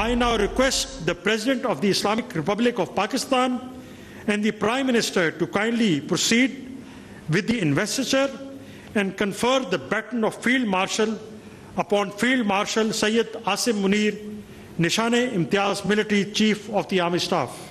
I now request the President of the Islamic Republic of Pakistan and the Prime Minister to kindly proceed with the investiture and confer the baton of Field Marshal upon Field Marshal Sayyid Asim Munir, Nishane-Imtiaz Military Chief of the Army Staff.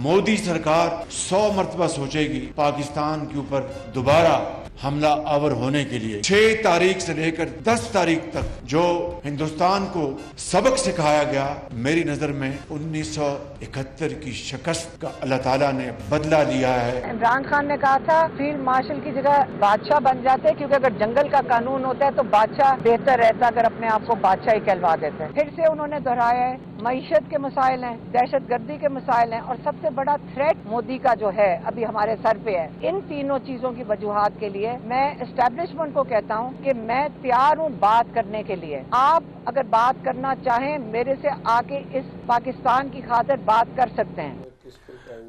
Modi सरकार 100 मरतबा सोचेगी पाकिस्तान के ऊपर दोबारा हमला our होने के लिए। 6 तारीख से लेकर 10 तारीख तक जो हिंदुस्तान को सबक सिखाया गया, मेरी नजर में 1971 की शिकस्त का अल्लाह ताला ने बदला लिया है। इमरान खान ने कहा था फील्ड मार्शल की जगह बादशाह बन जाते, क्योंकि अगर जंगल का कानून होता है तो बादशाह बेहतर रहता अगर अपने आप को बादशाह ही कहलवा देते हैं। फिर से उन्होंने दोहराया है मईशत के मसाइल हैं, दहशतगर्दी के मसाइल हैं, और सबसे बड़ा थ्रेट मोदी का जो है अभी हमारे सर पे है। इन तीनों चीजों की वजूहात के लिए मैं एस्टेब्लिशमेंट को कहता हूं कि मैं तैयार हूं बात करने के लिए। आप अगर बात करना चाहें मेरे से आके इस पाकिस्तान की खातिर बात कर सकते हैं।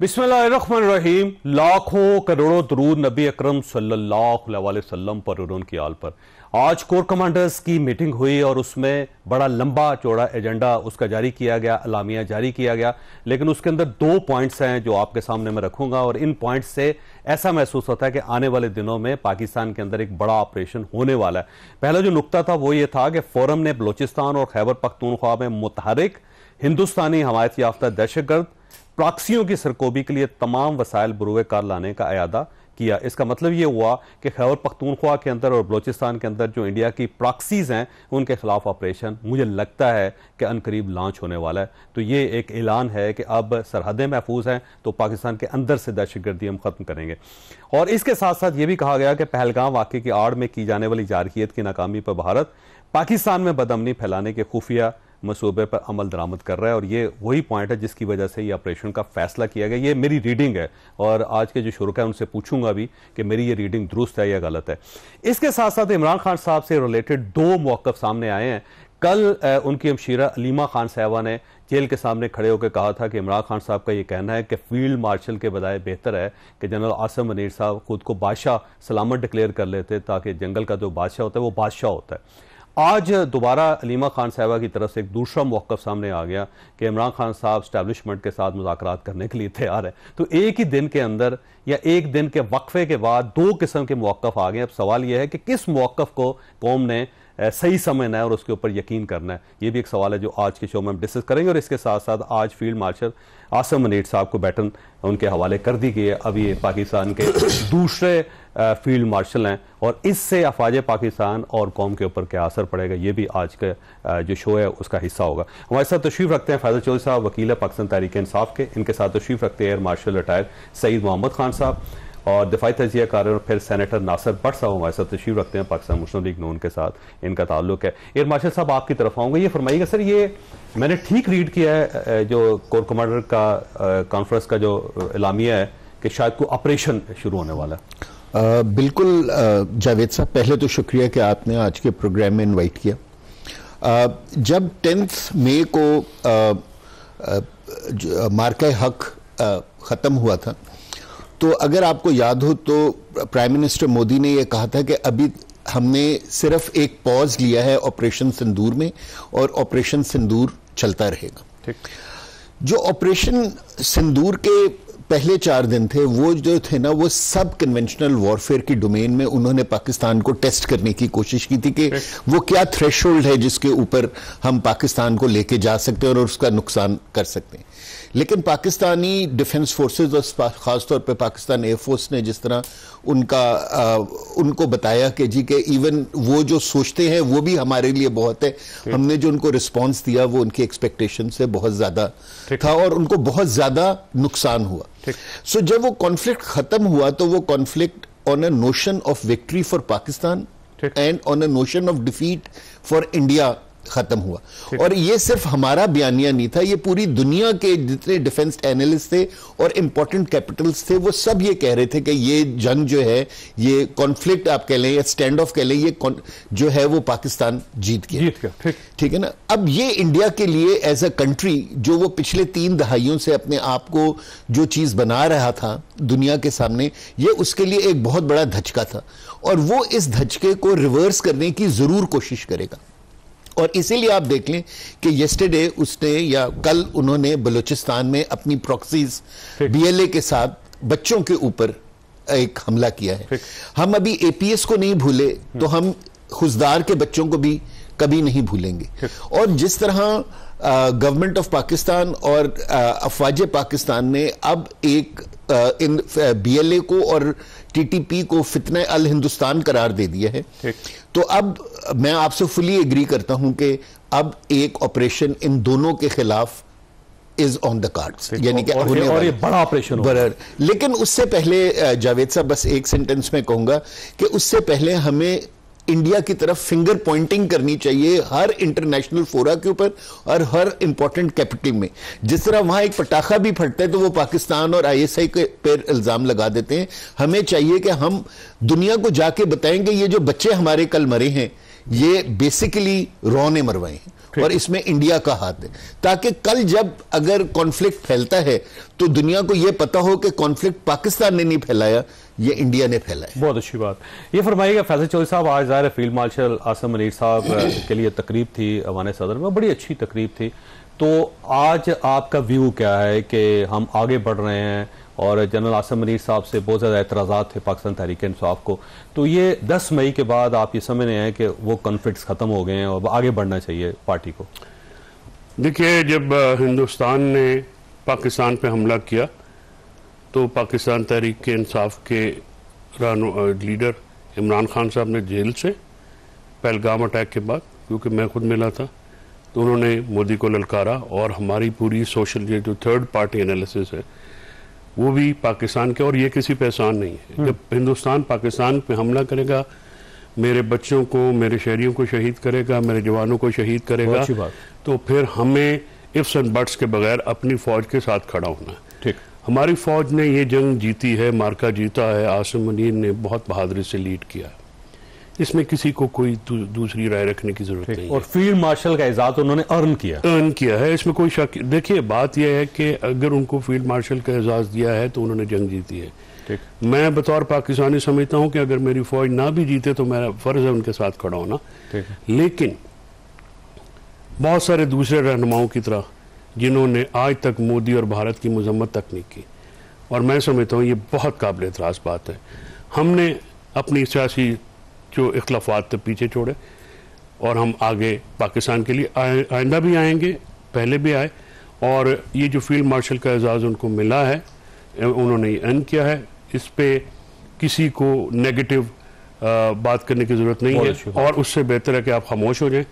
बिस्मिल्लाहिर्रहमानिर्रहीम। लाखों करोड़ों दरूद नबी अकरम सल्लल्लाहु अलैहि वसल्लम पर और उनकी आल पर। आज कोर कमांडर्स की मीटिंग हुई और उसमें बड़ा लंबा चौड़ा एजेंडा उसका जारी किया गया, अलामिया जारी किया गया, लेकिन उसके अंदर 2 पॉइंट्स हैं जो आपके सामने मैं रखूंगा और इन पॉइंट्स से ऐसा महसूस होता है कि आने वाले दिनों में पाकिस्तान के अंदर एक बड़ा ऑपरेशन होने वाला है। पहला जो नुकता था वो ये था कि फोरम ने बलोचिस्तान और खैबर पख्तूनख्वा में मुतहरिक हिंदुस्तानी हमायत याफ्ता दहशतगर्द प्रॉक्सियों की सरकोबी के लिए तमाम वसाइल बुरुए कार लाने का अयादा किया। इसका मतलब यह हुआ कि खैबर पख्तूनख्वा के अंदर और बलोचिस्तान के अंदर जो इंडिया की प्रॉक्सीज हैं उनके खिलाफ ऑपरेशन मुझे लगता है कि अनकरीब लॉन्च होने वाला है। तो ये एक ऐलान है कि अब सरहदें महफूज हैं तो पाकिस्तान के अंदर से दहशतगर्दी हम खत्म करेंगे। और इसके साथ साथ ये भी कहा गया कि पहलगाम वाक़े की आड़ में की जाने वाली जारहियत की नाकामी पर भारत पाकिस्तान में बदअमनी फैलाने के खुफिया मंसूबे पर अमल दरामद कर रहा है और ये वही पॉइंट है जिसकी वजह से ये ऑपरेशन का फैसला किया गया। ये मेरी रीडिंग है और आज के जो शुरुका है उनसे पूछूंगा भी कि मेरी ये रीडिंग दुरुस्त है या गलत है। इसके साथ साथ इमरान खान साहब से रिलेटेड 2 मौक़िफ़ सामने आए हैं। कल उनकी हमशीरा अलीमा खान साहबा ने जेल के सामने खड़े होकर कहा था कि इमरान खान साहब का ये कहना है कि फील्ड मार्शल के बजाय बेहतर है कि जनरल आसिम मुनीर साहब खुद को बादशाह सलामत डिक्लेयर कर लेते ताकि जंगल का जो बादशाह होता है वो बादशाह होता है। आज दोबारा अलीमा खान साहबा की तरफ से एक दूसरा मौक़िफ़ सामने आ गया कि इमरान खान साहब एस्टैब्लिशमेंट के साथ मुज़ाकरात करने के लिए तैयार है। तो एक ही दिन के अंदर या एक दिन के वक्फे के बाद 2 किस्म के मौक़िफ़ आ गए। अब सवाल यह है कि किस मौक़िफ़ को कौम ने सही समझना है और उसके ऊपर यकीन करना है, ये भी एक सवाल है जो आज के शो में हम डिस्कस करेंगे। और इसके साथ साथ आज फील्ड मार्शल आसिम मुनीर साहब को बैटन उनके हवाले कर दी गई है। अब ये पाकिस्तान के दूसरे फील्ड मार्शल हैं और इससे अफवाज पाकिस्तान और कौम के ऊपर क्या असर पड़ेगा ये भी आज का जो शो है उसका हिस्सा होगा। हमारे साथ तशरीफ रखते हैं फैजल चौधरी साहब, वकील है पाकिस्तान तहरीक इंसाफ के। इनके साथ तशरीफ रखते हैं air marshal retire Saeed Mohammad Khan साहब और दिफाई तजिया कार और फिर सेनेटर नासिर भट्ट साहब हमारे साथ तशरीफ रखते हैं। पाकिस्तान मुस्लिम लीग नून के साथ इनका ताल्लुक है। एयर मार्शल साहब आपकी तरफ आऊँगा, ये फरमाइएगा सर, ये मैंने ठीक रीड किया है जो कोर कमांडर का कॉन्फ्रेंस का जो एलामिया है कि शायद कोई ऑपरेशन शुरू होने वाला है? बिल्कुल जावेद साहब, पहले तो शुक्रिया कि आपने आज के प्रोग्राम में इनवाइट किया। जब 10 मई को मार्का हक ख़त्म हुआ था तो अगर आपको याद हो तो प्राइम मिनिस्टर मोदी ने यह कहा था कि अभी हमने सिर्फ एक पॉज लिया है ऑपरेशन सिंदूर में और ऑपरेशन सिंदूर चलता रहेगा। ठीक। जो ऑपरेशन सिंदूर के पहले 4 दिन थे वो जो थे ना वो सब कन्वेंशनल वॉरफेयर की डोमेन में उन्होंने पाकिस्तान को टेस्ट करने की कोशिश की थी कि वो क्या थ्रेशोल्ड है जिसके ऊपर हम पाकिस्तान को लेके जा सकते हैं और उसका नुकसान कर सकते हैं। लेकिन पाकिस्तानी डिफेंस फोर्सेस और खासतौर पे पाकिस्तान एयरफोर्स ने जिस तरह उनको बताया कि जी के इवन वो जो सोचते हैं वो भी हमारे लिए बहुत है, हमने जो उनको रिस्पांस दिया वो उनकी एक्सपेक्टेशन से बहुत ज्यादा था और उनको बहुत ज्यादा नुकसान हुआ। सो जब वो कॉन्फ्लिक्ट खत्म हुआ तो वो conflict on a notion of victory for Pakistan and on a notion of defeat for India खत्म हुआ। और ये सिर्फ हमारा बयानिया नहीं था, ये पूरी दुनिया के जितने डिफेंस एनालिस्ट थे और इंपॉर्टेंट कैपिटल्स थे वो सब ये कह रहे थे कि ये जंग जो है, ये कॉन्फ्लिक्ट आप कह लें या स्टैंड ऑफ कह लें, ये जो है वो पाकिस्तान जीत गया। ठीक है ना। अब ये इंडिया के लिए एज अ कंट्री जो वो पिछले 3 दहाइयों से अपने आप को जो चीज बना रहा था दुनिया के सामने, ये उसके लिए एक बहुत बड़ा धचका था और वो इस धचके को रिवर्स करने की जरूर कोशिश करेगा। और इसीलिए आप देख लें कि येस्टरडे उसने या कल उन्होंने बलूचिस्तान में अपनी प्रॉक्सीज BLA के साथ बच्चों के ऊपर एक हमला किया है। हम अभी APS को नहीं भूले तो हम खुजदार के बच्चों को भी कभी नहीं भूलेंगे। और जिस तरह गवर्नमेंट ऑफ पाकिस्तान और अफवाज पाकिस्तान ने अब एक इन BLA को और TTP को फितने अल हिंदुस्तान करार दे दिया है, तो अब मैं आपसे फुली एग्री करता हूं कि अब एक ऑपरेशन इन दोनों के खिलाफ इज ऑन द कार्ड्स, यानी कि और ये बड़ा ऑपरेशन होगा। लेकिन उससे पहले जावेद साहब बस एक सेंटेंस में कहूंगा कि उससे पहले हमें इंडिया की तरफ फिंगर पॉइंटिंग करनी चाहिए हर इंटरनेशनल फोरा के ऊपर और हर इंपॉर्टेंट कैपिटल में। जिस तरह वहां एक पटाखा भी फटता है तो वो पाकिस्तान और ISI के पर इल्जाम लगा देते हैं, हमें चाहिए कि हम दुनिया को जाके बताएंगे ये जो बच्चे हमारे कल मरे हैं ये बेसिकली रॉ ने मरवाए हैं और इसमें इंडिया का हाथ है, ताकि कल जब अगर कॉन्फ्लिक्ट फैलता है तो दुनिया को यह पता हो कि कॉन्फ्लिक्ट पाकिस्तान ने नहीं फैलाया, ये इंडिया ने फैलाया। बहुत अच्छी बात। ये फरमाइएगा फैसल चौधरी साहब, आज ज़ाहिर फील्ड मार्शल आसिम मुनीर साहब के लिए तकरीब थी अवान सदर में, बड़ी अच्छी तकरीब थी। तो आज आपका व्यू क्या है कि हम आगे बढ़ रहे हैं और जनरल आसिम मुनीर साहब से बहुत ज़्यादा एतराज़ात थे पाकिस्तान तहरीक इंसाफ को, तो ये 10 मई के बाद आप ये समझ रहे हैं कि वो कॉन्फ्लिक्ट्स ख़त्म हो गए हैं और आगे बढ़ना चाहिए पार्टी को? देखिए, जब हिंदुस्तान ने पाकिस्तान पे हमला किया तो पाकिस्तान तहरीक इंसाफ के लीडर इमरान खान साहब ने जेल से पहलगाम अटैक के बाद, क्योंकि मैं खुद मिला था, तो उन्होंने मोदी को ललकारा और हमारी पूरी सोशल ये जो थर्ड पार्टी एनालिसिस है वो भी पाकिस्तान के, और ये किसी पे एहसान नहीं है। जब हिंदुस्तान पाकिस्तान पे हमला करेगा, मेरे बच्चों को, मेरे शहरियों को शहीद करेगा, मेरे जवानों को शहीद करेगा, तो फिर हमें इफ्स एंड बट्स के बगैर अपनी फौज के साथ खड़ा होना है। ठीक, हमारी फौज ने ये जंग जीती है, मार्का जीता है, आसिम मुनीर ने बहुत बहादुरी से लीड किया, इसमें किसी को कोई दूसरी राय रखने की जरूरत नहीं और फील्ड मार्शल का एजाज उन्होंने अर्न किया है, इसमें कोई शक। देखिए, बात यह है कि अगर उनको फील्ड मार्शल का एजाज दिया है तो उन्होंने जंग जीती है। मैं बतौर पाकिस्तानी समझता हूं कि अगर मेरी फौज ना भी जीते तो मेरा फर्ज है उनके साथ खड़ा होना। लेकिन बहुत सारे दूसरे रहनुमाओं की तरह जिन्होंने आज तक मोदी और भारत की मजम्मत तक नहीं की, और मैं समझता हूँ ये बहुत काबिल एतराज़ बात है। हमने अपनी सियासी जो इख्लाफात थे पीछे छोड़े और हम आगे पाकिस्तान के लिए आइंदा भी आएंगे, पहले भी आए, और ये जो फील्ड मार्शल का एजाज़ उनको मिला है, उन्होंने ये अर्न किया है, इस पे किसी को नेगेटिव बात करने की ज़रूरत नहीं है, और उससे बेहतर है कि आप खामोश हो जाएं।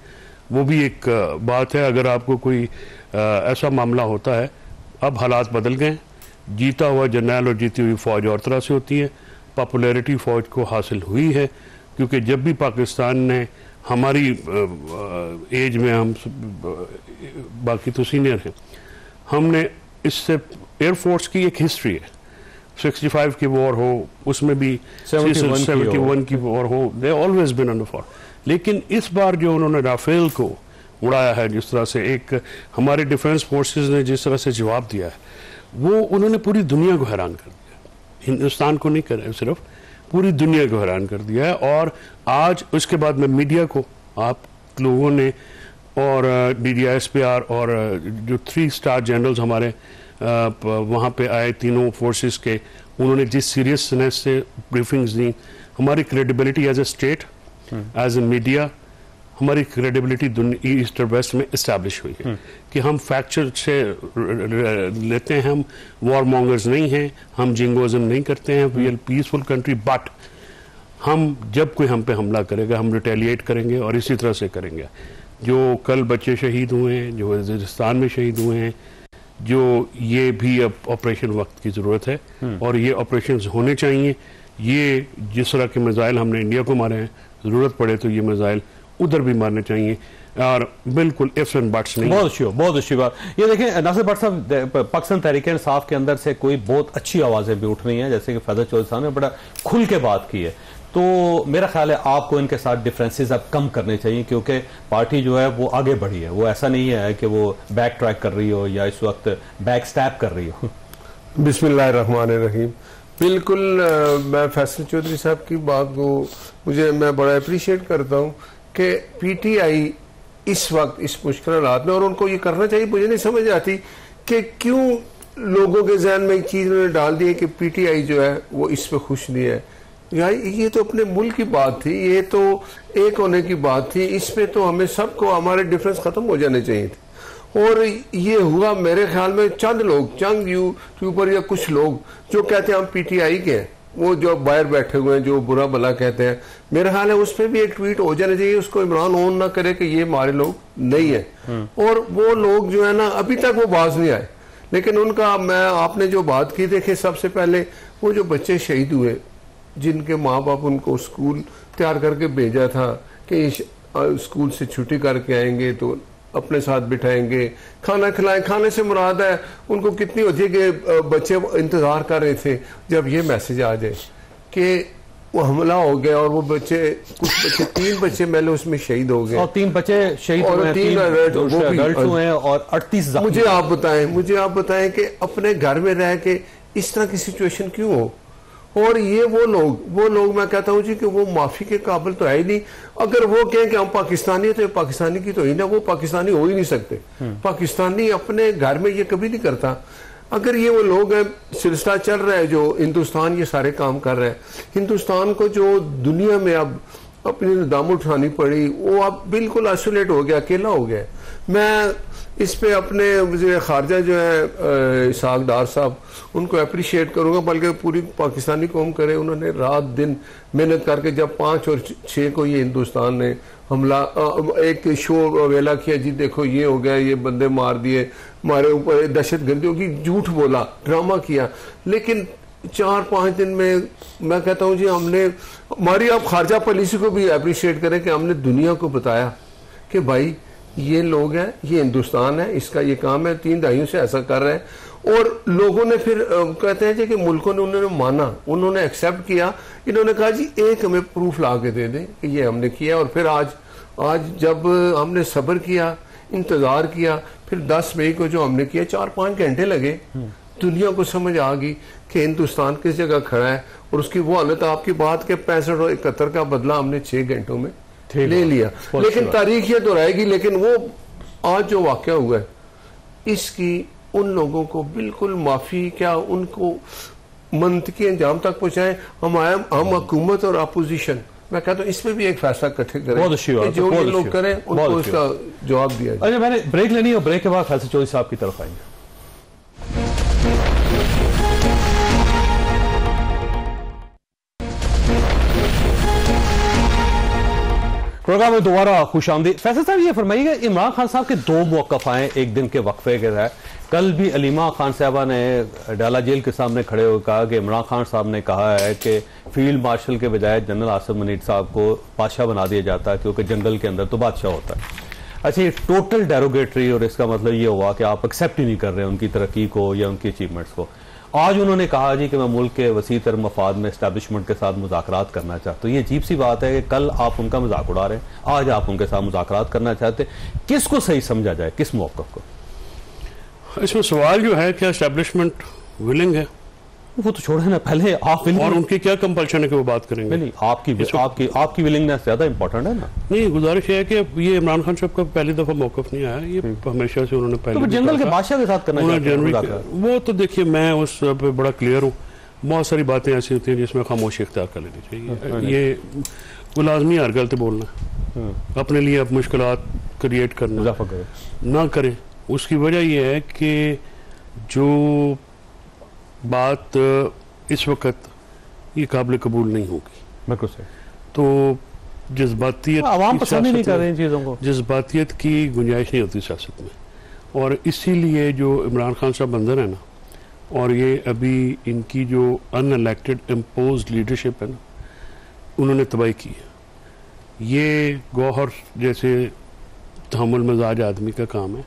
वो भी एक बात है। अगर आपको कोई ऐसा मामला होता है, अब हालात बदल गए, जीता हुआ जर्नल और जीती हुई फौज और तरह से होती है, पॉपुलैरिटी फौज को हासिल हुई है, क्योंकि जब भी पाकिस्तान ने हमारी एज में, हम बाकी तो सीनियर हैं, हमने इससे एयरफोर्स की एक हिस्ट्री है, 65 की वॉर हो, उसमें भी 71 की वॉर हो, they always been under for. लेकिन इस बार जो उन्होंने राफेल को उड़ाया है, जिस तरह से एक हमारे डिफेंस फोर्सेस ने जिस तरह से जवाब दिया है, वो उन्होंने पूरी दुनिया को हैरान कर दिया, हिंदुस्तान को नहीं कर, सिर्फ पूरी दुनिया को हैरान कर दिया है। और आज उसके बाद में मीडिया को आप लोगों ने और DDISPR और जो 3 स्टार जनरल्स हमारे वहाँ पे आए तीनों फोर्सेस के, उन्होंने जिस सीरियसनेस से ब्रीफिंग्स दी, हमारी credibility as a state, as a media, हमारी क्रेडिबिलिटी ईस्ट और वेस्ट में इस्टेब्लिश हुई है कि हम फैक्चर से लेते हैं, हम वॉर मॉन्गर्स नहीं हैं, हम जिंगोज़म नहीं करते हैं, we are peaceful country, but हम जब कोई हम पे हमला करेगा हम रिटेलिएट करेंगे और इसी तरह से करेंगे। जो कल बच्चे शहीद हुए हैं, जो वज़ीरिस्तान में शहीद हुए हैं, जो ये भी अब ऑपरेशन वक्त की ज़रूरत है और ये ऑपरेशन होने चाहिए। ये जिस तरह के मिसाइल हमने इंडिया को मारे हैं, ज़रूरत पड़े तो ये मिसाइल उधर भी मारने चाहिए। और बिल्कुल इफ्स एंड बट्स नहीं। बहुत अच्छी बात। ये देखें नासिर भट्ट साहब, पाकिस्तान तहरीक इंसाफ के अंदर से कोई बहुत अच्छी आवाजें भी उठ रही हैं, जैसे कि फैजल चौधरी साहब ने बड़ा खुल के बात की है, तो मेरा ख्याल है आपको इनके साथ डिफरेंसेस अब कम करने चाहिए, क्योंकि पार्टी जो है वो आगे बढ़ी है, वो ऐसा नहीं है कि वो बैक ट्रैक कर रही हो या इस वक्त बैक स्टैप कर रही हो। बिस्मिल्लाहिर्रहमानिर्रहीम। बिल्कुल मैं फैसल चौधरी साहब की बात को मैं बड़ा अप्रिशिएट करता हूँ कि पीटीआई इस वक्त इस मुश्किल हालात में, और उनको ये करना चाहिए, मुझे नहीं समझ आती कि क्यों लोगों के जहन में एक चीज़ उन्होंने डाल दी है कि पीटीआई जो है वो इस पे खुश नहीं है। यार ये तो अपने मुल्क की बात थी, ये तो एक होने की बात थी, इस पे तो हमें सबको हमारे डिफरेंस खत्म हो जाने चाहिए थे। और ये हुआ मेरे ख्याल में चंद लोग, चंद यूट्यूबर या कुछ लोग जो कहते हैं हम पीटीआई के हैं, वो जो बाहर बैठे हुए हैं जो बुरा भला कहते हैं, मेरा ख्याल है उस पर भी एक ट्वीट हो जाना चाहिए, उसको इमरान ऑन ना करे कि ये हमारे लोग नहीं है। और वो लोग जो है ना अभी तक वो बाज नहीं आए, लेकिन उनका आपने जो बात की, देखे सबसे पहले वो जो बच्चे शहीद हुए जिनके माँ बाप उनको स्कूल तैयार करके भेजा था कि स्कूल से छुट्टी करके आएंगे तो अपने साथ बिठाएंगे, खाना खिलाएं, खाने से मुराद है उनको कितनी होती है कि बच्चे इंतजार कर रहे थे जब ये मैसेज आ जाए कि वो हमला हो गया, और वो बच्चे कुछ बच्चे 3 बच्चे पहले उसमें शहीद हो गए, और 3 बच्चे शहीद और हुए, 3 अडल्ट हुए हैं और 38 जख्मी। मुझे आप बताएं कि अपने घर में रह के इस तरह की सिचुएशन क्यों हो। और ये वो लोग मैं कहता हूँ जी कि वो माफी के काबिल तो है ही नहीं। अगर वो कहें कि हम पाकिस्तानी है तो पाकिस्तानी की तो ही ना, वो पाकिस्तानी हो ही नहीं सकते। पाकिस्तानी अपने घर में ये कभी नहीं करता। अगर ये वो लोग हैं, सिलसिला चल रहा है जो हिंदुस्तान ये सारे काम कर रहा है, हिंदुस्तान को जो दुनिया में अब अपनी दाम उठानी पड़ी, वो अब बिल्कुल आइसोलेट हो गया, अकेला हो गया। मैं इस पे अपने वज़ीर ख़ारजा जो है इसहाक़ डार साहब, उनको अप्रिशिएट करूंगा, बल्कि पूरी पाकिस्तानी कौम करे। उन्होंने रात दिन मेहनत करके जब 5 और 6 को ये हिंदुस्तान ने हमला एक शो वेला किया, जी देखो ये हो गया, ये बंदे मार दिए, हमारे ऊपर दहशतगर्दियों की झूठ बोला, ड्रामा किया, लेकिन 4-5 दिन में मैं कहता हूँ जी हमने हमारी, आप खारजा पॉलिसी को भी अप्रिशिएट करें कि हमने दुनिया को बताया कि भाई ये लोग हैं, ये हिंदुस्तान है, इसका ये काम है, 3 दहाइयों से ऐसा कर रहे हैं। और लोगों ने फिर कहते हैं कि मुल्कों ने उन्होंने माना, उन्होंने एक्सेप्ट किया, इन्होंने कहा जी एक हमें प्रूफ ला के दे दें कि ये हमने किया। और फिर आज जब हमने सब्र किया, इंतजार किया, फिर 10 मई को जो हमने किया 4-5 घंटे लगे, दुनिया को समझ आ गई कि हिंदुस्तान किस जगह खड़ा है। और उसकी वो हालत आपकी बात के 65 और 71 का बदला हमने 6 घंटों में ले लिया। लेकिन तारीख ये तो रहेगी। लेकिन वो आज जो वाकया हुआ है, इसकी उन लोगों को बिल्कुल माफी, क्या उनको मंतकी अंजाम तक पहुंचाएं। हम हुकूमत और अपोजिशन, मैं कहता हूँ इसमें भी एक फैसला इकट्ठे करें, जो ये लोग करें उनको इसका जवाब दिया जाए। अच्छा, मैंने ब्रेक लेनी है और ब्रेक के बाद फैसल चौधरी साहब की तरफ आएंगे। प्रोग्राम में दोबारा खुशामदीद। फैसल साहब ये फरमाइएगा, इमरान खान साहब के 2 मौक़िफ़ आए एक दिन के वक्फे के तहत। कल भी अलीमा खान साहबा ने डाला जेल के सामने खड़े होकर कहा कि इमरान खान साहब ने कहा है कि फील्ड मार्शल के बजाय जनरल आसिम मुनीर साहब को बादशाह बना दिया जाता है, क्योंकि जंगल के अंदर तो बादशाह होता है। अच्छा, ये टोटल डेरोगेटरी, और इसका मतलब ये हुआ कि आप एक्सेप्ट ही नहीं कर रहे उनकी तरक्की को या उनकी अचीवमेंट्स को। आज उन्होंने कहा जी कि मैं मुल्क के वसी तर मफाद में एस्टैब्लिशमेंट के साथ मुज़ाकरात करना चाहता हूँ। ये अजीब सी बात है कि कल आप उनका मजाक उड़ा रहे हैं, आज आप उनके साथ मुज़ाकरात करना चाहते हैं। किसको सही समझा जाए, किस मौक़िफ़ को? इसमें सवाल जो है क्या एस्टैब्लिशमेंट विलिंग है? वो तो छोड़े ना, पहले आप और उनकी क्या कंपल्शन है कि वो बात करेंगे? नहीं, आपकी विलिंगनेस ज्यादा इंपॉर्टेंट है ना। नहीं, गुजारिश है कि ये इमरान खान साहब का पहली दफा मौक़िफ़ नहीं आया, ये हमेशा से उन्होंने पहले तो जंगल के बादशाह के साथ करना जनवरी, वो तो देखिए मैं उस पे बड़ा क्लियर हूँ। बहुत सारी बातें ऐसी होती हैं जिसमें खामोशी इख्तियार कर लेनी चाहिए। ये वो लाजमी हर गलत बोलना, अपने लिए अब मुश्किलात क्रिएट करना ना करें। उसकी वजह यह है कि जो बात इस वक्त ये काबिल कबूल नहीं होगी। बिल्कुल सही। तो जज्बातियत, आवाम पसंद ही नहीं कर रहे इन चीज़ों को, जज्बातियत की गुंजाइश नहीं होती सियासत में। और इसीलिए जो इमरान खान साहब अंदर है ना, और ये अभी इनकी जो अनइलेक्टेड इम्पोज्ड लीडरशिप है ना, उन्होंने तबाही की है। ये गौहर जैसे तहमुल मजाज आदमी का काम है,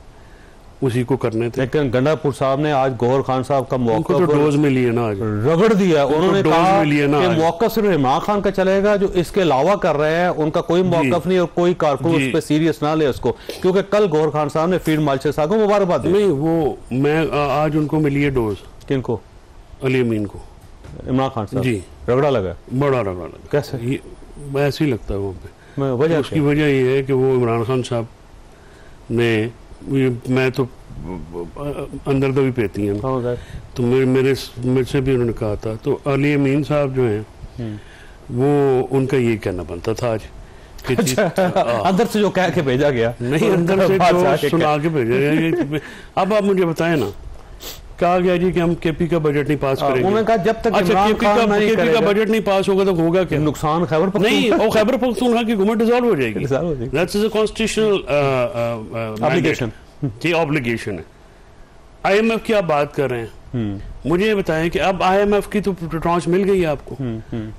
उसी को करने थे। लेकिन गंडापुर साहब ने आज गौहर खान साहब का मौका तो डोज मिली है ना, आज रगड़ दिया। उन्होंने कहा कि आज मौका सिर्फ इमरान खान का चलेगा, जो इसके अलावा कर रहे हैं उनका कोई मौकफ नहीं, और कोई कारकुन उस पर सीरियस ना ले उसको, क्योंकि कल गौहर खान साहब ने फील्ड मार्शल साहब को मुबारकबाद दी। नहीं, वो मैं आज उनको मिली है डोज। किनको? अली अमीन को। इमरान खान साहब जी। रगड़ा लगा, बड़ा रगड़ा लगा। कैसे? ये ऐसे ही लगता है वहाँ पे। वजह उसकी वजह ये है कि वो इमरान खान साहब ने, मैं तो अंदर तो भी पेती हैं, तो मेरे से भी उन्होंने कहा था, तो अली अमीन साहब जो हैं वो उनका ये कहना बनता था आज कि अंदर से जो कह के भेजा गया, नहीं अंदर से जो सुना के भेजा गया। अब आप मुझे बताएं ना, कहा गया जी कि हम केपी का बजट नहीं पास करेंगे। उन्होंने कहा जब तक केपी का बजट नहीं पास होगा तो होगा क्या? नुकसान खैबर पख्तूनख्वा नहीं, और खैबर पख्तूनख्वा की गवर्नमेंट डिसॉल्व हो जाएगी। दैट्स अ कॉन्स्टिट्यूशनल एप्लीकेशन जी, ऑब्लिगेशन है। IMF की आप बात कर रहे हैं, मुझे ये बताएं कि अब IMF की तो ट्रांच मिल गई है आपको,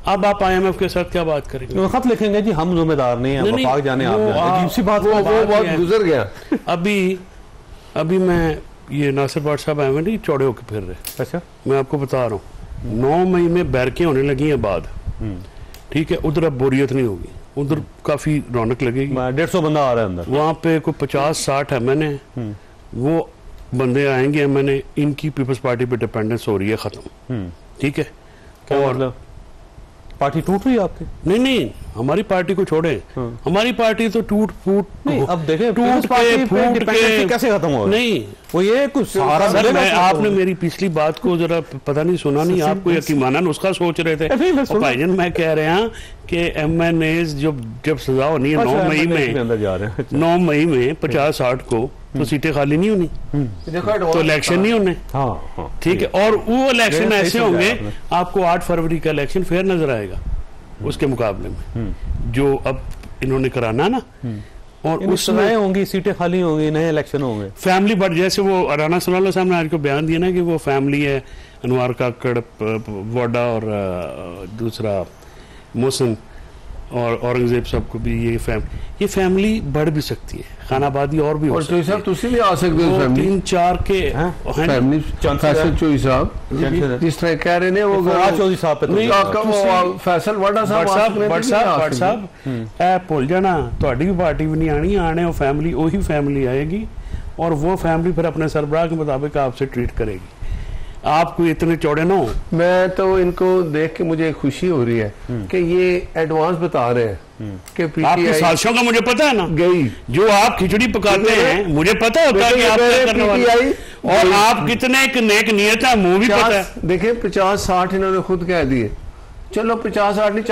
अब आप IMF के साथ क्या बात करेंगे? खत लिखेंगे जी हम जिम्मेदार नहीं है, वफाक जाने आप सी बात, वो बहुत गुजर गया। अभी मैं ये नासिर भाट साहब आए हुए नहीं, चौड़े होकर फिर रहे। अच्छा, मैं आपको बता रहा हूँ 9 मई में बैरकें होने लगी हैं बाद, ठीक है, उधर अब बोरियत नहीं होगी, उधर काफी रौनक लगेगी। 150 बंदा आ रहा है अंदर, वहाँ पे कोई 50-60 MNA वो बंदे आएंगे। MNA इनकी पीपल्स पार्टी पे डिपेंडेंस हो रही है खत्म, ठीक है। और मतलब पार्टी टूट रही है आपकी? नहीं, हमारी पार्टी को छोड़े, हमारी पार्टी तो टूट फूट नहीं, अब देखें टूट के फूट के कैसे खत्म हो, नहीं वो ये कुछ सारा सर, मैं आपने मेरी पिछली बात को जरा पता नहीं सुना नहीं, आपको यकीमाना नुस्खा सोच रहे थे। भाईजान मैं कह रहे हैं कि MNAs जब सजा होनी है 9 मई में, 9 मई में 50-60 को तो सीटें खाली नहीं होनी, तो इलेक्शन नहीं होने, ठीक है। और वो इलेक्शन ऐसे होंगे, आपको 8 फरवरी का इलेक्शन फेयर नजर आएगा उसके मुकाबले में जो अब इन्होंने कराना ना, और उसमें होंगी सीटें खाली होंगी, नए इलेक्शन होंगे। फैमिली बट जैसे वो राना सलाउल्लाह साहब ने आज को बयान दिया ना कि वो फैमिली है, अनवार काकड़, वाडा और दूसरा मोहसिन और औरंगजेब साहब को भी ये फैमिली बढ़ भी सकती है, खानाबादी और भी हो सकती है। तुसी भी आ सकते हो फैमिली 3-4 के फैमिली फैसल चौधरी साहब जिस तरह कह रहे ने वो चौधरी साहब पे तो फैसल वाडा साहब ए भूल जाना, ਤੁਹਾਡੀ भी पार्टी भी नहीं आनी, आने वो फैमिली, वही फैमिली आएगी और वो फैमिली फिर अपने सरबराह के मुताबिक आपसे ट्रीट करेगी। आपको इतने चौड़े ना हो। मैं तो इनको देख के मुझे खुशी हो रही है कि ये एडवांस बता रहे हैं कि आपकी साजिशों का मुझे पता है ना, गई जो आप खिचड़ी पकाते हैं मुझे पता होता है कि आप क्या करने वाले, और आप कितने नेक नियत है मुंह भी पता है। देखिए 50-60 इन्होंने खुद कह दिए, चलो 50-60 नहीं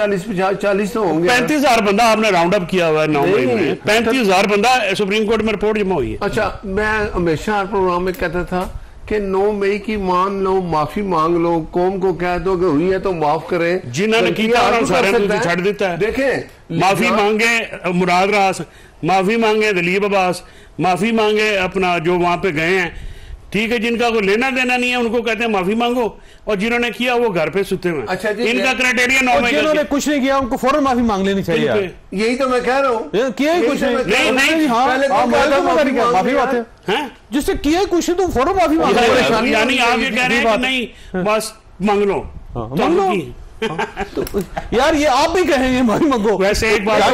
40 तो होंगे। 35,000 बंदा आपने राउंड अप किया हुआ है 9 मई में, 35,000 बंदा सुप्रीम कोर्ट में रिपोर्ट जमा हुई है। अच्छा, मैं हमेशा प्रोग्राम में कहता था कि 9 मई की मान लो, माफी मांग लो, कौम को कह दो कि हुई है तो माफ करें, जिन्होंने किया सारे छड़ देता है। देखें, माफी मांगे मुराद रास, माफी मांगे दलीप अब्बास, माफी मांगे अपना जो वहां पे गए हैं, ठीक है, जिनका कोई लेना देना नहीं है उनको कहते हैं माफी मांगो, और जिन्होंने किया वो घर पे सुते हुए। अच्छा जी, इनका क्राइटेरिया 9 मई। जिन्होंने कुछ नहीं किया उनको फौरन माफी मांग लेनी चाहिए। यही तो मैं कह रहा हूँ, किया ही कुछ नहीं, माफी बात है, जिससे किया कुछ तो फौरन माफी मांग, यानी आप ये कह रहे हैं कि नहीं बस मांग लो, मांग लो। तो यार ये आप भी कहेंगे माफी मांगो। वैसे एक बात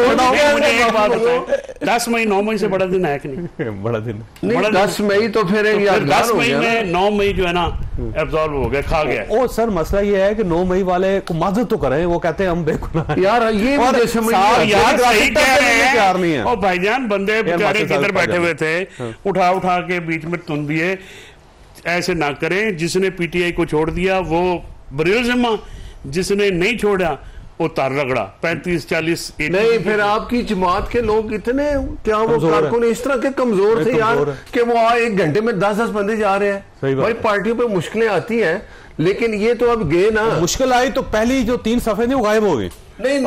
मुझे एक बात बताएं, 10 मई 9 मई से बड़ा दिन है कि नहीं? बड़ा दिन नहीं, 10 मई तो फिर 10 मई में 9 मई जो है ना एब्जॉर्ब हो गया, खा गया। ओ सर मसला ये है कि 9 मई वाले को माजरत तो करें, वो कहते हैं हम बेगुनाह यार, ये यार सही कह रहे हैं। और भाईजान बंदे बेचारे किधर बैठे हुए थे, उठा के बीच में तुन दिए, ऐसे ना करें। जिसने PTI को छोड़ दिया वो बरील जिम्मा, जिसने नहीं छोड़ा वो तार रगड़ा 35-40 नहीं। फिर आपकी जमात के लोग इतने क्या वो कारकुन इस तरह के कमजोर थे यार कि वो 1 घंटे में 10-10 बंदे जा रहे हैं। भाई पार्टियों पे मुश्किलें आती हैं, लेकिन ये तो अब गए ना। मुश्किल आई तो पहली जो 3 सफे थे वो गायब हो गई। नहीं,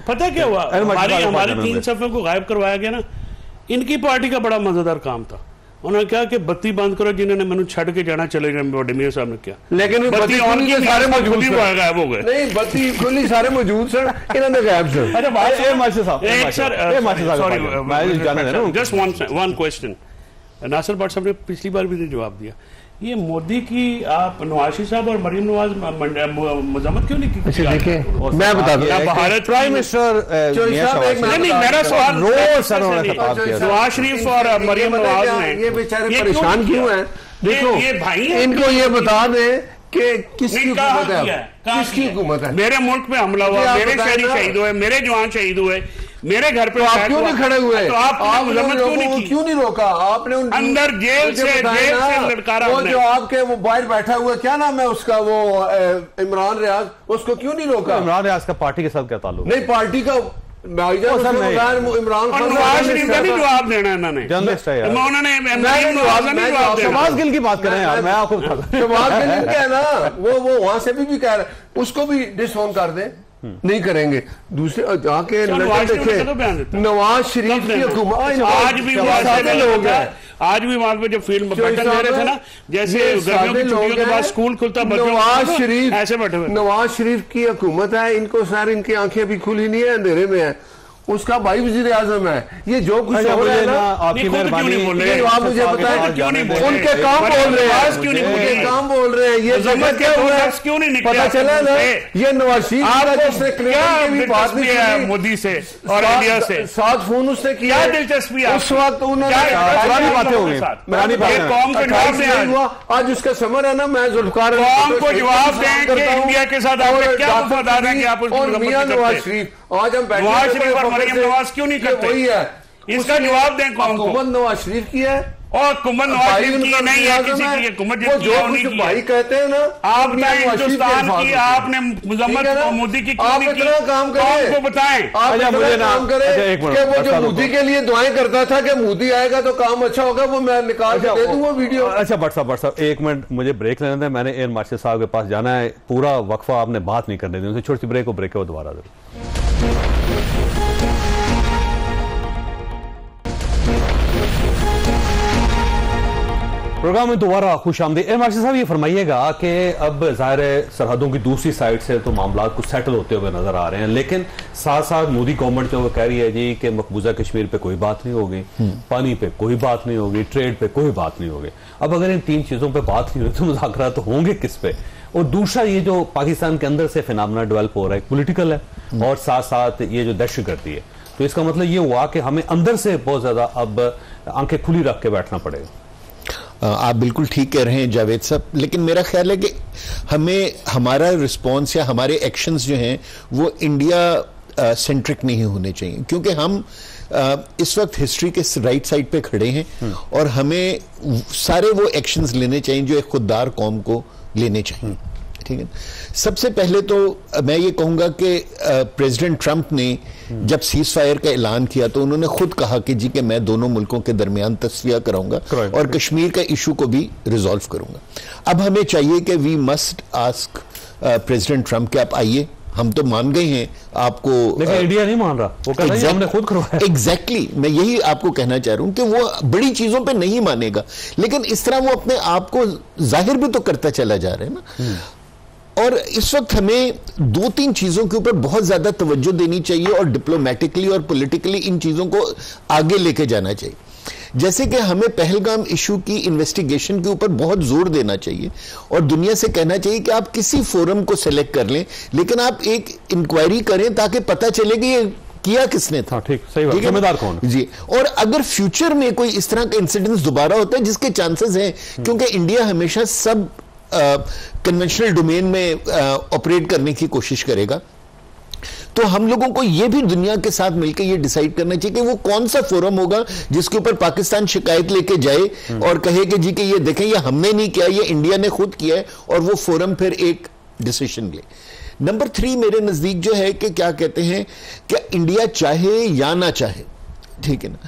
पता क्या हुआ, हमारी 3 सफे को गायब करवाया गया ना। इनकी पार्टी का बड़ा मजेदार काम था, उन्होंने कहा कि बत्ती बंद करो, जिन्होंने मैंने छड़ के जाना चले गए, बड़े मियां साहब ने किया। लेकिन बत्ती ऑन की, सारे मौजूद गायब हो गए। नहीं, बत्ती खुली, सारे मौजूद सर, इन्होंने गायब सर। अच्छा मास्टर साहब, just one question, Nasir Bhatt साहब ने पिछली बार भी जवाब दिया, ये मोदी की आप नवाज साहब और मरीम नवाज मजम्मत क्यों नहीं की? देखिए मैं बता दूं, भारत प्राइम मिनिस्टर नहीं, मेरा सवाल नवाज शरीफ और मरीम नवाज ने ये बेचारे परेशान क्यों हैं? देखो ये भाई इनको ये बता दें कि किसकी हुकूमत है, किसकी हुकूमत है। मेरे मुल्क में हमला हुआ, मेरे शहरी शहीद हुए, मेरे जवान शहीद हुए, मेरे घर पे आप क्यों नहीं खड़े हुए? तो आपने क्यों नहीं रोका? आपने उन अंदर जेल से लड़कारा, वो जो आपके वो बाहर बैठा हुआ, क्या नाम है उसका, वो इमरान रियाज, उसको क्यों नहीं रोका? इमरान रियाज का पार्टी के साथ क्या ताल्लुक? नहीं, पार्टी का इमरान खान नवाज शरीफ का नहीं जवाब देना इन्होंने, जर्नलिस्ट है यार, उन्होंने शहबाज गिल की बात करें यार, मैं आपको शहबाज गिल क्या है ना, वो वहां से भी कह रहा है, उसको भी डिसऑन कर दे, नहीं करेंगे। दूसरे जाके देखे नवाज शरीफ की हुकूमत, आज भी लोग हैं, आज भी वहां पे जो फील्ड बैठे दे रहे थे ना, जैसे गर्मियों की छुट्टियों के बाद स्कूल खुलता, नवाज शरीफ ऐसे बैठे हुए, नवाज शरीफ की हुकूमत है, इनको सारे इनकी आंखें अभी खुली नहीं है, अंधेरे में है, उसका भाई वजीर आजम है, ये जो कुछ हो रहा है ना, आपकी मेहरबानी, आप मुझे बताएं उनके काम बोल रहे हैं, उनके काम बोल रहे हैं, ये क्यों नहीं पता चला ना, ये नवाज शरीफ की बात नहीं है मोदी से और इंडिया से, 7 फोन उसने किया, दिलचस्पी उस वक्त उन्होंने बातें हो गई, कौम को जवाब दें, आज उसका समर है ना, मैं जुल्फकार कौम को जवाब दें कि इंडिया के साथ आपने क्या वफादार है कि आप और मियां नवाज शरीफ, आज हम नवाज शरीफ और मरियम नवाज क्यों नहीं करते? वही है, इसका जवाब दें कौम को। हुकूमत नवाज शरीफ की है और हुकूमत नवाज शरीफ की नहीं है, किसी की हुकूमत जो कुछ भाई कहते हैं ना, आप हिंदुस्तान की आपने मजम्मत मोदी की क्यों नहीं की? काम करें, को बताएं, आप काम करें कि वो जो मोदी के लिए दुआएं करता था कि मोदी आएगा तो काम अच्छा होगा, वो मैं निकाल के दे दूं वो वीडियो। अच्छा भट्ट साहब 1 मिनट मुझे ब्रेक लेने दें, मैंने एयर मार्शल साहब के पास जाना है, पूरा वक्फा आपने बात नहीं करने दी उनसे, छोटी सी ब्रेक हो दोबारा दे। प्रोग्राम में दोबारा खुश आमदीद। एयर मार्शल साहब ये फरमाइएगा कि अब ज़ाहिर है सरहदों की दूसरी साइड से तो मामला कुछ सेटल होते हुए नजर आ रहे हैं, लेकिन साथ साथ मोदी गवर्नमेंट जो कह रही है जी कि मकबूजा कश्मीर पे कोई बात नहीं होगी, पानी पे कोई बात नहीं होगी, ट्रेड पे कोई बात नहीं होगी। अब अगर इन 3 चीजों पे बात नहीं होगी तो मुज़ाकरात तो होंगे किस पे? और दूसरा ये जो पाकिस्तान के अंदर से फिनोमेना डेवलप हो रहा है, पॉलिटिकल है और साथ साथ ये जो दहशतगर्दी है, तो इसका मतलब ये हुआ कि हमें अंदर से बहुत ज्यादा अब आंखें खुली रख के बैठना पड़ेगा। आप बिल्कुल ठीक कह रहे हैं जावेद साहब, लेकिन मेरा ख्याल है कि हमें हमारा रिस्पॉन्स या हमारे एक्शंस जो हैं वो इंडिया सेंट्रिक नहीं होने चाहिए, क्योंकि हम इस वक्त हिस्ट्री के राइट साइड पे खड़े हैं और हमें सारे वो एक्शंस लेने चाहिए जो एक खुददार कौम को लेने चाहिए। ठीक है, सबसे पहले तो मैं ये कहूंगा कि प्रेसिडेंट ट्रंप ने जब सीज फायर का ऐलान किया तो उन्होंने खुद कहा कि जी कि मैं दोनों मुल्कों के दरमियान तस्फिया कराऊंगा और कश्मीर का इशू को भी रिजॉल्व करूंगा। अब हमें चाहिए कि we must ask President Trump कि आप आइए, हम तो मान गए हैं आपको, लेकिन इंडिया नहीं मान रहा, वो कह रहा है हमने खुद करवाया। एग्जैक्टली, मैं यही आपको कहना चाह रहा हूं कि वो बड़ी चीजों पे नहीं मानेगा, लेकिन इस तरह वो अपने आप को जाहिर भी तो करता चला जा रहा है ना। और इस वक्त हमें 2-3 चीजों के ऊपर बहुत ज्यादा तवज्जो देनी चाहिए और डिप्लोमेटिकली और पॉलिटिकली इन चीजों को आगे लेके जाना चाहिए। जैसे कि हमें पहलगाम इशू की इन्वेस्टिगेशन के ऊपर बहुत जोर देना चाहिए और दुनिया से कहना चाहिए कि आप किसी फोरम को सिलेक्ट कर लें, लेकिन आप एक इंक्वायरी करें ताकि पता चले कि ये किया किसने था। ठीक, सही बात, जिम्मेदार कौन जी। और अगर फ्यूचर में कोई इस तरह का इंसिडेंट दोबारा होता है, जिसके चांसेस हैं, क्योंकि इंडिया हमेशा सब कन्वेंशनल डोमेन में ऑपरेट करने की कोशिश करेगा, तो हम लोगों को यह भी दुनिया के साथ मिलकर यह डिसाइड करना चाहिए कि वो कौन सा फोरम होगा जिसके ऊपर पाकिस्तान शिकायत लेके जाए और कहे कि जी कि ये देखें ये हमने नहीं किया, ये इंडिया ने खुद किया है, और वो फोरम फिर एक डिसीजन ले। नंबर 3 मेरे नजदीक जो है कि क्या कहते हैं कि इंडिया चाहे या ना चाहे, ठीक है ना,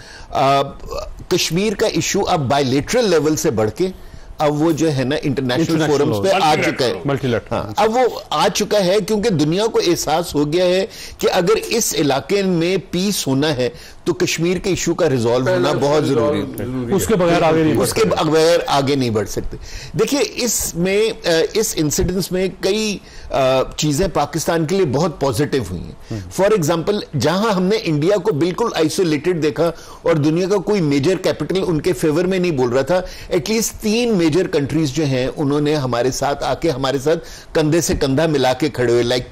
कश्मीर का इशू अब बायलेटरल लेवल से बढ़ के अब वो जो है ना इंटरनेशनल फोरम्स पे आ चुका है, मल्टीलैटरल। हाँ, अब वो आ चुका है क्योंकि दुनिया को एहसास हो गया है कि अगर इस इलाके में पीस होना है तो कश्मीर के इशू का रिजॉल्व होना बहुत जरूरी है। उसके बगैर आगे नहीं, उसके बगैर आगे नहीं बढ़ सकते। देखिए इसमें इस इंसिडेंट्स में कई चीजें पाकिस्तान के लिए बहुत पॉजिटिव हुई हैं। फॉर एग्जांपल, जहां हमने इंडिया को बिल्कुल आइसोलेटेड देखा और दुनिया का कोई मेजर कैपिटल उनके फेवर में नहीं बोल रहा था, एटलीस्ट 3 मेजर कंट्रीज जो हैं उन्होंने हमारे साथ आके हमारे साथ कंधे से कंधा मिला के खड़े हुए, like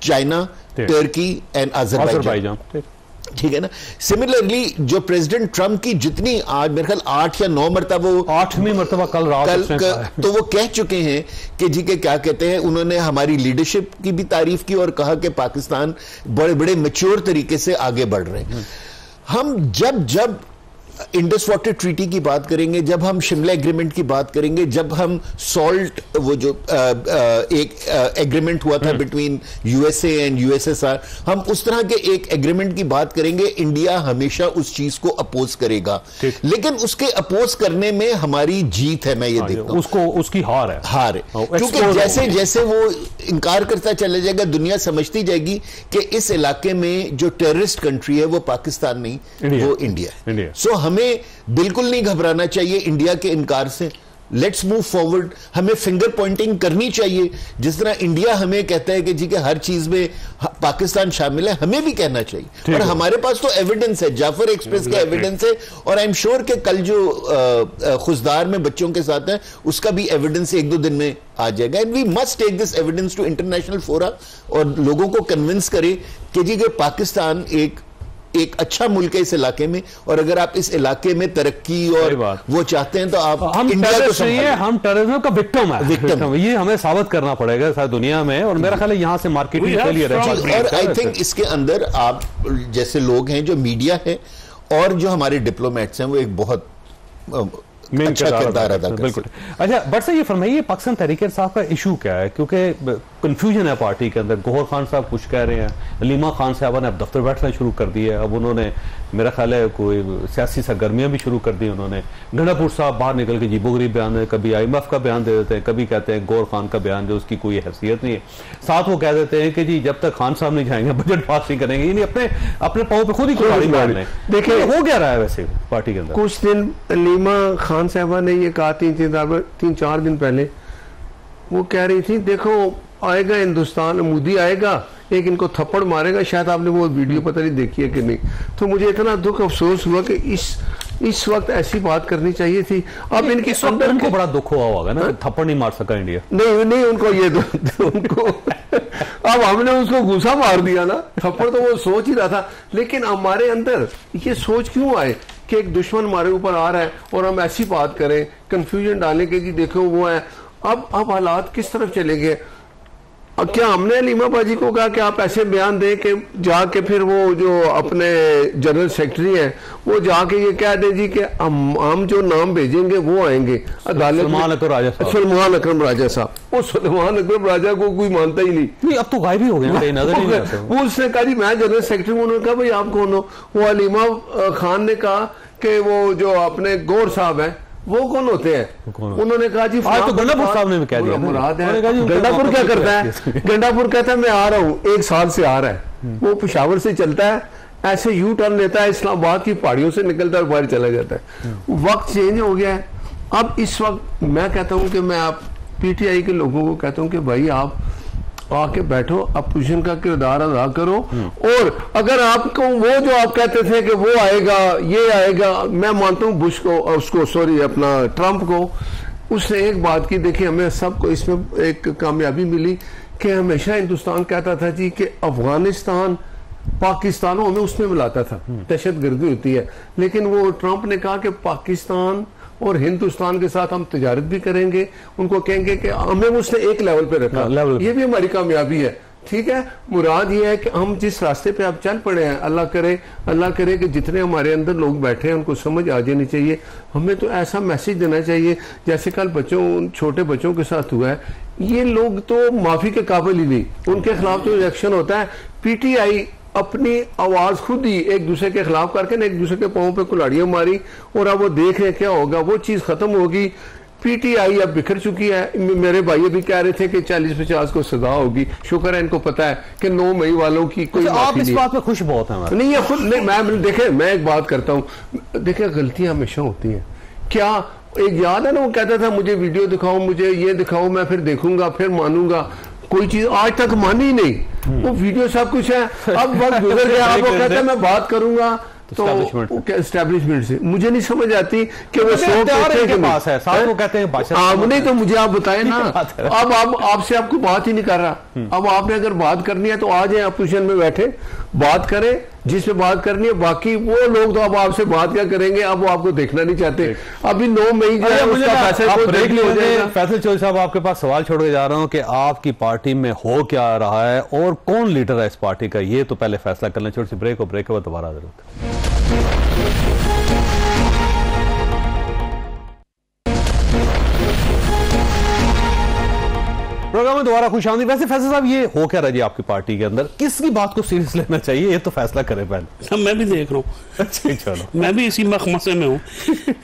China, Turkey and Azerbaijan. ठीक है ना। सिमिलरली जो प्रेसिडेंट ट्रंप की जितनी आज मेरे ख्याल 8 या 9 मरतबा, 8वीं मरतबा कल रात तो वो कह चुके हैं कि जी के क्या कहते हैं, उन्होंने हमारी लीडरशिप की भी तारीफ की और कहा कि पाकिस्तान बड़े बड़े मैच्योर तरीके से आगे बढ़ रहे हैं। हम जब इंडस वाटर ट्रीटी की बात करेंगे, जब हम शिमला एग्रीमेंट की बात करेंगे, जब हम सॉल्ट वो जो एक एग्रीमेंट हुआ था बिटवीन यूएसए एंड यूएसएसआर, हम उस तरह के एक एग्रीमेंट की बात करेंगे, इंडिया हमेशा उस चीज को अपोज करेगा। लेकिन उसके अपोज करने में हमारी जीत है, मैं ये देखता हूं। उसकी हार है क्योंकि जैसे जैसे वो इनकार करता चला जाएगा, दुनिया समझती जाएगी कि इस इलाके में जो टेररिस्ट कंट्री है वो पाकिस्तान नहीं, वो इंडिया है। सो हमें बिल्कुल नहीं घबराना चाहिए इंडिया के इनकार से। Let's move forward. हमें फिंगर पॉइंटिंग करनी चाहिए, जिस तरह इंडिया हमें कहता है कि जी के हर चीज में पाकिस्तान शामिल है, हमें भी कहना चाहिए। और हमारे पास तो एविडेंस है, जाफर एक्सप्रेस का एविडेंस है, और आई एम श्योर कि कल जो खुशदार में बच्चों के साथ है उसका भी एविडेंस 1-2 दिन में आ जाएगा। And we must take this evidence to international fora और लोगों को कन्विंस करें कि जी के पाकिस्तान एक अच्छा मुल्क है इस इलाके में, और अगर आप इस इलाके में तरक्की और वो चाहते हैं तो आप इंडिया को संभालिए। हम टेररिज्म का विक्टिम है, ये हमें साबित करना पड़ेगा सारी दुनिया में, और मेरा ख्याल है यहां से मार्केटिंग के लिए और आई थिंक इसके अंदर आप जैसे लोग हैं, जो मीडिया है और जो हमारे डिप्लोमेट्स हैं, वो एक बहुत अच्छा किरदार अदा कर सकते हैं। अच्छा, बट से ये फरमाइए, पाकिस्तान तहरीक इंसाफ का इशू क्या है? क्योंकि कंफ्यूजन है पार्टी के अंदर। गौहर खान साहब कुछ कह रहे हैं, अलीमा खान साहबा ने अब दफ्तर बैठना शुरू कर दिया है। अब उन्होंने मेरा ख्याल है कोई सियासी सरगर्मियां भी शुरू कर दी उन्होंने। गंडापुर साहब बाहर निकल के जीबोगरीब बयान है, कभी IMF का बयान दे देते हैं, कभी कहते हैं गौहर खान का बयान जो उसकी कोई हैसियत नहीं है। साथ वो कह देते हैं कि जी जब तक खान साहब नहीं जाएंगे बजट पास नहीं करेंगे, यानी अपने पाँव पे खुद ही कुल्हाड़ी मार लें। देखिए हो क्या रहा है वैसे पार्टी के अंदर। कुछ दिन अलीमा खान साहबा ने ये कहा 3-4 दिन पहले, वो कह रही थी देखो आएगा हिंदुस्तान, मोदी आएगा, एक इनको थप्पड़ मारेगा। शायद आपने वो वीडियो पता नहीं देखी है कि नहीं। तो मुझे इतना दुख अफसोस हुआ कि इस वक्त ऐसी बात करनी चाहिए थी। अब इनके अंदर उनको बड़ा दुख हुआ होगा ना, थप्पड़ नहीं मार सका इंडिया। नहीं उनको ये उनको अब हमने उसको गुस्सा मार दिया ना, थप्पड़ तो वो सोच ही रहा था। लेकिन हमारे अंदर ये सोच क्यों आए कि एक दुश्मन हमारे ऊपर आ रहा है और हम ऐसी बात करें, कंफ्यूजन डालें कि जी देखो वो है। अब हालात किस तरफ चले गए। क्या हमने अलीमा बाजी को कहा कि आप ऐसे बयान दें कि जाके फिर वो जो अपने जनरल सेक्रेटरी हैं वो जाके ये कह दें जी कि हम जो नाम भेजेंगे वो आएंगे अदालत। सलमान अकरम राजा साहब, वो सलमान अकरम राजा को कोई मानता ही नहीं। अब तो गायब ही हो गए, नजर ही नहीं आते। वो उसने कहा जी मैं जनरल सेक्रेटरी हूं। उन्होंने कहा भाई आप कौन हो? वो अलीमा खान ने कहा कि वो जो अपने गौर साहब हैं वो कौन होते हैं? उन्होंने कहा जी आज तो गंडापुर साहब ने भी कह दिया। गंडापुर क्या करता है? गंडापुर कहता है मैं आ रहा हूँ, 1 साल से आ रहा है। वो पेशावर से चलता है, ऐसे यू टर्न लेता है, इस्लामाबाद की पहाड़ियों से निकलता है, बाहर चला जाता है। वक्त चेंज हो गया है। अब इस वक्त मैं कहता हूँ कि मैं आप PTI के लोगों को कहता हूँ कि भाई आप आके बैठो, अपोजिशन का किरदार अदा करो। और अगर आपको वो जो आप कहते थे कि वो आएगा ये आएगा, मैं मानता हूँ बुश को, उसको सॉरी अपना ट्रंप को, उसने एक बात की, देखिए हमें सबको इसमें एक कामयाबी मिली कि हमेशा हिंदुस्तान कहता था जी कि अफगानिस्तान पाकिस्तान हमें उसमें मिलाता था, दहशतगर्दी होती है। लेकिन वो ट्रंप ने कहा कि पाकिस्तान और हिंदुस्तान के साथ हम तिजारत भी करेंगे, उनको कहेंगे कि हमें उसने एक लेवल पे रखा। ये भी हमारी कामयाबी है। ठीक है, मुराद ये है कि हम जिस रास्ते पे आप चल पड़े हैं, अल्लाह करे कि जितने हमारे अंदर लोग बैठे हैं उनको समझ आ जानी चाहिए। हमें तो ऐसा मैसेज देना चाहिए जैसे कल छोटे बच्चों के साथ हुआ है। ये लोग तो माफी के काबिल ही नहीं, उनके खिलाफ तो रिएक्शन होता है। PTI अपनी आवाज खुद ही एक दूसरे के खिलाफ करके ना एक दूसरे के पांव पे कुल्हाड़ियां मारी, और अब वो देख रहे क्या होगा। वो चीज खत्म होगी। पीटीआई अब बिखर चुकी है। मेरे भाई भी कह रहे थे कि 40-50 को सजा होगी। शुक्र है इनको पता है कि 9 मई वालों की कोई आप इस बात पे खुश बहुत हैं? नहीं, ये खुद नहीं, मैं एक बात करता हूँ, देखिए गलतियां हमेशा होती हैं। क्या एक याद है ना, वो कहता था मुझे वीडियो दिखाओ, मुझे ये दिखाओ, मैं फिर देखूंगा, फिर मानूंगा। कोई चीज आज तक मानी नहीं। वो वीडियो सब कुछ है, अब वक्त गुजर गया, अब वो कहता है मैं बात करूंगा तो एस्टेब्लिशमेंट से। मुझे नहीं समझ आती कि वो शौक के पास है, साथ वो कहते हैं बादशाह नहीं, तो मुझे आप बताएं ना। अब आपसे आपको बात ही नहीं कर रहा। अब आपने अगर बात करनी है तो आ जाए, अपोजिशन में बैठे बात करें जिसपे बात करनी है। बाकी वो लोग तो अब आपसे बात क्या करेंगे, अब वो आपको देखना नहीं चाहते। अभी 9 मई जो है उसका फैसल चौधरी साहब, आपके पास सवाल छोड़ के जा रहा हूं कि आपकी पार्टी में हो क्या रहा है और कौन लीडर है इस पार्टी का, ये तो पहले फैसला करना। छोटी सी ब्रेक हो, ब्रेक के बाद दोबारा जरूरत। प्रोग्राम में दोबारा खुश आमदीद। वैसे फैसल साहब, ये हो क्या रहा जी आपकी पार्टी के अंदर, किसकी बात को सीरियस लेना चाहिए, ये तो फैसला करें पहले। मैं भी देख रहा हूँ, अच्छा चलो, मैं भी इसी मखमसे में हूँ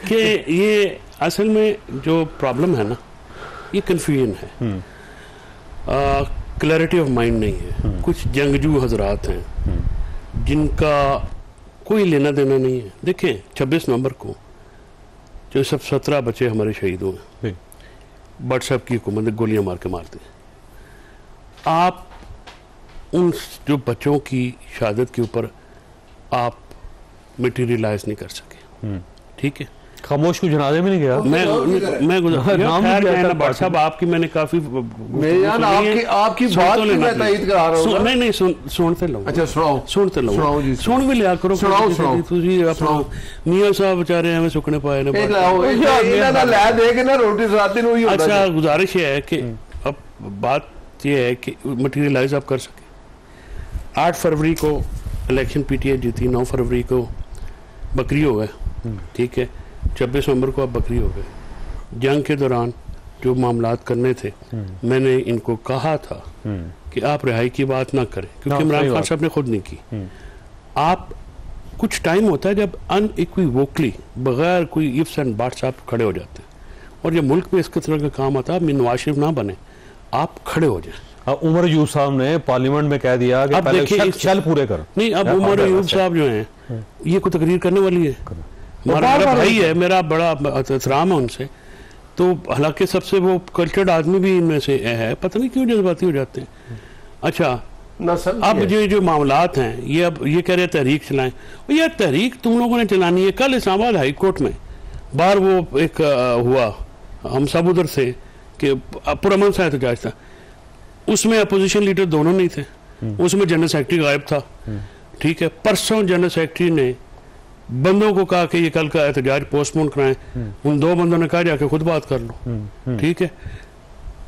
कि ये असल में जो प्रॉब्लम है ना, ये कंफ्यूजन है, क्लैरिटी ऑफ माइंड नहीं है। कुछ जंगजू हजरात हैं जिनका कोई लेना देना नहीं है। देखें 26 नवंबर को जो सब 17 बच्चे हमारे शहीद हुए, व्हाट्सएप की हुकूमत ने गोलियां मार के मार दी। आप उन जो बच्चों की शहादत के ऊपर आप मटीरियलाइज नहीं कर सके, ठीक है। खामोश को जनाजे में नहीं गया मैं व्हाट्सएप आपकी मैंने काफी आपकी बात की मैं तायीद करा रहा हूं। नहीं सुनते लो। अच्छा सुनते लो, सुन भी लिया करो। मियां साहब बेचारे हमें सुकने पाए ना। अच्छा गुजारिश है कि अब बात यह है कि मटीरियलाइज आप कर सके। 8 फरवरी को इलेक्शन पीटीआई जीती, 9 फरवरी को बकरी हो गए, ठीक है। 26 नवंबर को आप बकरी हो गए। जंग के दौरान जो मामलात करने थे, मैंने इनको कहा था कि आप रिहाई की बात ना करें, क्योंकि इमरान खान साहब ने खुद नहीं की। आप कुछ टाइम होता है जब अनइक्विवोकली बगैर कोई इफ्स एंड बट्स आप खड़े हो जाते हैं, और जब मुल्क में इसके तरह का काम आता है, नवाज शरीफ ना बने, आप खड़े हो जाए। उमर अयूब साहब ने पार्लियामेंट में कह दिया कि पहले शल पूरे करो। नहीं, अब उमर अयूब साहब जो हैं ये कोई तकरीर करने वाली है? मेरा भाई है, मेरा बड़ा एहतराम है उनसे, तो हालांकि सबसे वो कल्चर्ड आदमी भी इनमें से है, पता नहीं क्यों जज्बाती हो जाते हैं। अच्छा, अब जो मामलात हैं, ये अब ये कह रहे तहरीक चलाएं। यार तहरीक तुम लोगों ने चलानी है। कल इस्लामाबाद हाई कोर्ट में बाहर वो एक हुआ, हम सब उधर से कि पुरअमन सा एहतजाज था, उसमें अपोजिशन लीडर दोनों नहीं थे, उसमें जनरल सेक्रेटरी गायब था, ठीक है। परसों जनरल सेक्रेटरी ने बंदों को कहा कि ये कल का एहतजाज पोस्टपोन कराएं। उन 2 बंदों ने कहा जाके खुद बात कर लो, ठीक है।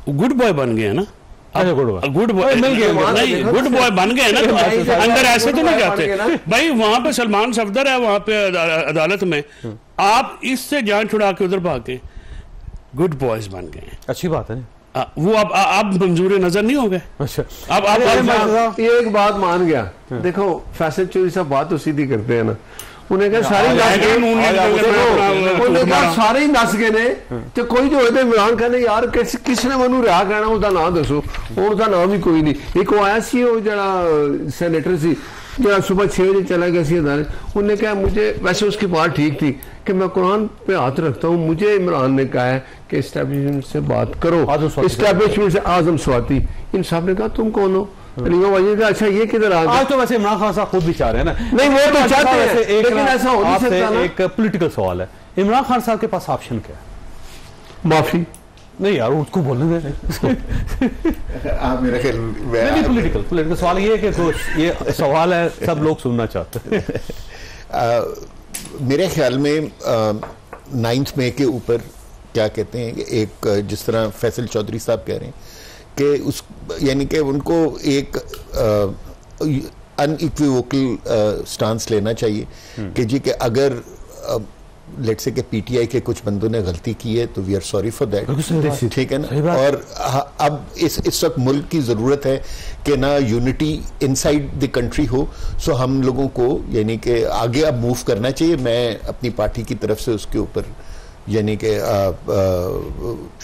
गुड बॉय बन गए ना, गुड बॉय बन गए ना, अंदर ऐसे तो नहीं जाते भाई। वहां पे सलमान सफदर है, वहां पे अदालत में, आप इससे जान छुड़ा के उधर भाग गए, गुड बॉयज बन गए। अच्छी बात है। वो अब मंजूर नजर नहीं हो गए। अच्छा, अब ये एक बात मान गया। देखो फैसल चौधरी साहब बात तो सीधी करते हैं ना, उन्हें कहा सारे सारे ही नस गए ने, तो कोई जो होते इमरान खान ने यार किसने मनु रहा कहना, उसका नाम दसो, उसका नाम ही कोई नहीं। एक आया सी वो जरा सेनेटर सी, जरा सुबह 6 बजे चला गया सी अदालत। उन्होंने कहा मुझे, वैसे उसकी बात ठीक थी कि मैं कुरान पे हाथ रखता हूँ, मुझे इमरान ने कहा है कि एस्टेब्लिशमेंट से बात करो, एस्टेब्लिशमेंट से आजम स्वाति। इन साहब ने कहा तुम कौन हो? अच्छा ये किधर आ गया? आज तो वैसे इमरान खान साहब खुद भी चाह रहे हैं ना। नहीं, वो तो चाहते हैं, लेकिन ऐसा हो नहीं सकता ना। एक पॉलिटिकल सवाल है, इमरान खान साहब के पास ऑप्शन क्या है? माफी नहीं यार, उसको बोलने दे। पॉलिटिकल सवाल ये है कि ये सवाल है, सब लोग सुनना चाहते हैं। मेरे ख्याल में 9 मई के ऊपर क्या कहते हैं, एक जिस तरह फैसल चौधरी साहब कह रहे हैं कि उस यानी कि उनको एक अनइक्विवोकल स्टांस लेना चाहिए कि जी कि अगर लेट्स से कि पीटीआई के कुछ बंदों ने गलती की है तो we are sorry for that, ठीक है ना। और अब इस वक्त मुल्क की ज़रूरत है कि ना यूनिटी इनसाइड द कंट्री हो। सो हम लोगों को यानी कि आगे अब मूव करना चाहिए। मैं अपनी पार्टी की तरफ से उसके ऊपर यानी कि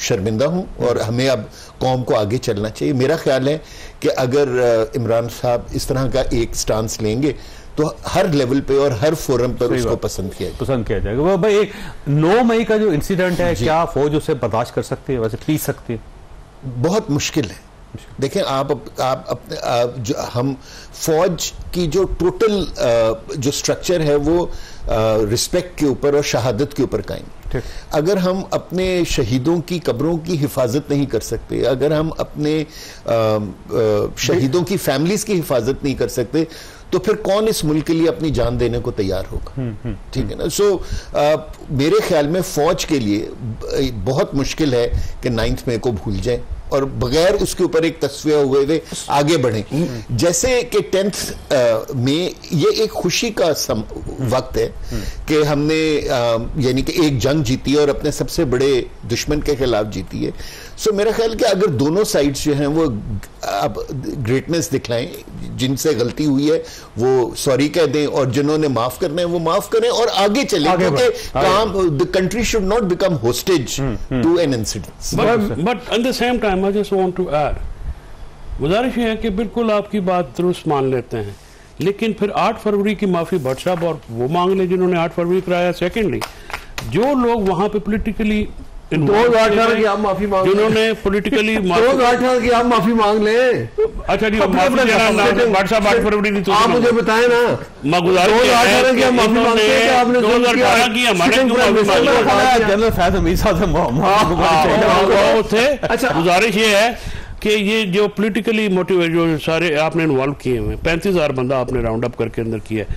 शर्मिंदा हूं और हमें अब कौम को आगे चलना चाहिए। मेरा ख्याल है कि अगर इमरान साहब इस तरह का एक स्टांस लेंगे तो हर लेवल पे और हर फोरम पर उसको पसंद किया जाएगा। भाई एक 9 मई का जो इंसिडेंट है, क्या फौज उसे बर्दाश्त कर सकती है, वैसे पी सकती है? बहुत मुश्किल है। देखें आप अपने जो हम फौज की जो टोटल जो स्ट्रक्चर है वो रिस्पेक्ट के ऊपर और शहादत के ऊपर कायम। अगर हम अपने शहीदों की कब्रों की हिफाजत नहीं कर सकते, अगर हम अपने शहीदों की फैमिलीज की हिफाजत नहीं कर सकते, तो फिर कौन इस मुल्क के लिए अपनी जान देने को तैयार होगा? ठीक है ना। सो मेरे ख्याल में फौज के लिए बहुत मुश्किल है कि 9 मई को भूल जाए और बगैर उसके ऊपर एक तस्वीर हुए आगे बढ़े। जैसे कि 10 मई ये एक खुशी का वक्त है कि हमने यानी कि एक जंग जीती है और अपने सबसे बड़े दुश्मन के खिलाफ जीती है। सो मेरा ख्याल कि अगर दोनों साइड्स जो हैं वो अब ग्रेटनेस दिखलाएं, जिनसे गलती हुई है वो सॉरी कह दें और जिन्होंने माफ करना है वो माफ करें और आगे चलें, क्योंकि काम the country should not become hostage to an incident. But at the same time I just want to add, गुजारिश है कि बिल्कुल आपकी बात दुरुस्त मान लेते हैं, लेकिन फिर 8 फरवरी की माफी भट्ट साहब और वो मांग ले जिन्होंने 8 फरवरी कराया। सेकेंडली, जो लोग वहां पे पोलिटिकली 2018 की आप माफी मांग, जिन्होंने पोलिटिकली 2018 की आप माफी मांग ले। अच्छा जी, भट्ट साहब 8 फरवरी नहीं, आप मुझे बताएं ना, मैं गुजारिश 2018 की आप माफी मांगते हैं कि आपने 2018 की हमारे जनरल फैज हमीद साहब थे। अच्छा, गुजारिश ये है कि ये जो पोलिटिकली मोटिवेट जो सारे आपने इन्वॉल्व किए हुए 35,000 बंदा आपने राउंड अप करके अंदर किया है,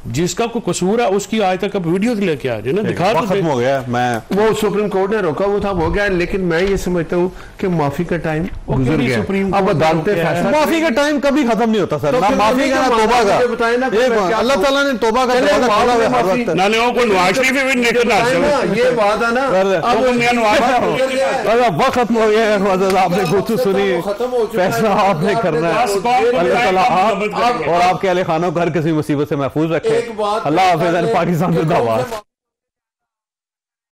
जिसका कोई कसूर है उसकी आज तक अब वीडियो लेके आ जाए ना, दिखा दो। खत्म हो गया, मैं वो सुप्रीम कोर्ट ने रोका, वो था हो गया, लेकिन मैं ये समझता हूँ कि माफी का टाइम गुजर गया। अब अदालतें फैसला, माफी का टाइम कभी खत्म नहीं होता सर, ना माफी का ना तौबा का। अल्लाह ताला ने तौबा का दरवाजा खोला है हर वक्त। ना ले वो नवाज शरीफ भी निकलना ये बात है ना, अब वक्त खत्म हो गया। आपने गुफ्तगू सुनी, फैसला आपने करना है। अल्लाह ताला आप और आपके अहले खानों को हर किसी मुसीबत से महफूज रखे। अल्लाह हाफिज़। पाकिस्तान जिंदाबाद।